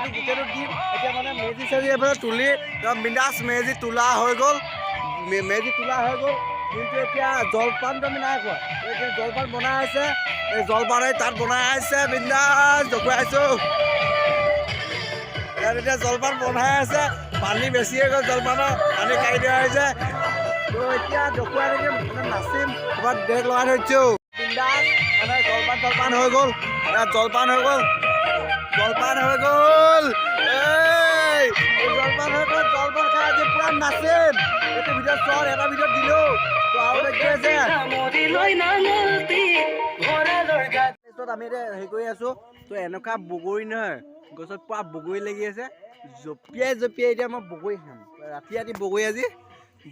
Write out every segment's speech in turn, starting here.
গোটেইটো দিম এতিয়া মানে মেজি চেজি এইফালে তুলি বিন্দাছ মেজি তোলা হৈ গ'ল মেজি তোলা হৈ গ'ল কিন্তু এতিয়া জলপানটো আমি নাই খোৱা এতিয়া জলপান বনাই আছে এই জলপান তাত বনাই আছে বিন্দাছ দেখুৱাইছোঁ ইয়াত এতিয়া জলপান বনাই আছে পানী বেছি হৈ গ'ল জলপানৰ পানী কাঢ়ি দিয়া হৈছে তো এতিয়া দেখুৱাই নেকি মানে নাচিম ক'ৰবাত ডেক লগাই থৈছোঁ বিন্দাছ মানে জলপান হৈ গ'ল ইয়াত জলপান হৈ গ'ল জলপান হৈ গ'ল এই জলপান হৈ গ'ল জলপান খাই আজি পুৰা নাচিম এইটো ভিডিঅ' চোৱাৰ এটা ভিডিঅ' দিলোঁ তো আৰু দেখি আছে আমি এতিয়া হেৰি কৰি আছোঁ তো এনেকুৱা বগৰী নহয় গছত পুৰা বগৰী লাগি আছে জঁপিয়াই জঁপিয়াই এতিয়া মই বগৰী খাম ৰাতি ৰাতি বগৰী আজি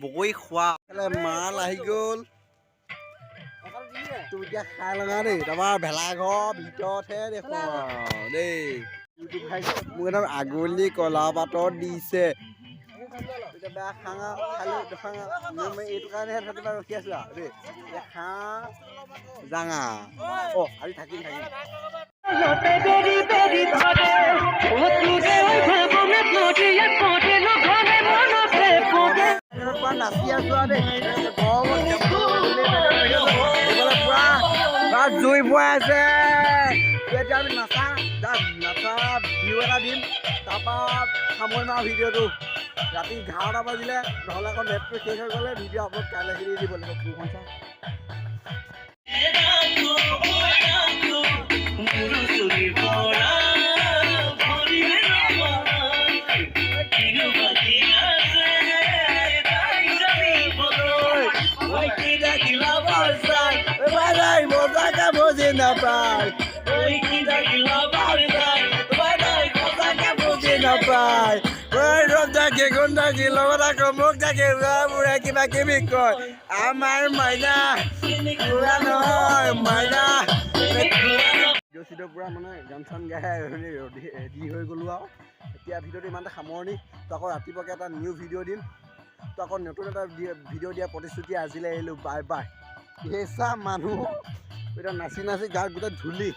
বগৰী খোৱা মাল আহি গ'ল তোৰ এতিয়া খাই লগা দেই তাৰপৰা ভেলাঘৰ ভিতৰতহে দেখোঁ আৰু দেই মোক একদম আগলি কলা পাতৰ দিছে এতিয়া বেয়া খাওঁ খালোঁ দেখাওঁ এইটো কাৰণেহে ৰাতিপুৱা ৰখি আছোঁ আৰু দেই এতিয়া খাওঁ জাঙা অঁ আজি থাকিম নাচি আছো আৰু দেই পুৰা জুই পোৱাই আছে এতিয়া আমি নাচা ভিউ এটা দিম তাৰপৰা সামৰিম আৰু ভিডিঅ'টো ৰাতি 11টা বাজিলে নহ'লে আকৌ নেটটো শেষ হৈ গ'লে ভিডিঅ' আপলোড কাইলৈ দিব লাগিব কোৰখন চা নাপায় লগত আকৌ মোক থাকে বুঢ়া কিবা কিবি কয় আমাৰ মাইনা বুঢ়া নহয় মাইনা চিডিঅ' পুৰা মানে গান চান গাই ৰেডি হৈ গ'লোঁ আৰু এতিয়া ভিডিঅ'টো ইমানতে সামৰণি তো আকৌ ৰাতিপুৱাকৈ এটা নিউ ভিডিঅ' দিম তো আকৌ নতুন এটা ভিডিঅ' দিয়া প্ৰতিশ্ৰুতি আজিলৈ আহিলোঁ বাই বাই এচা মানুহ এতিয়া নাচি নাচি গাত গোটেই ধূলি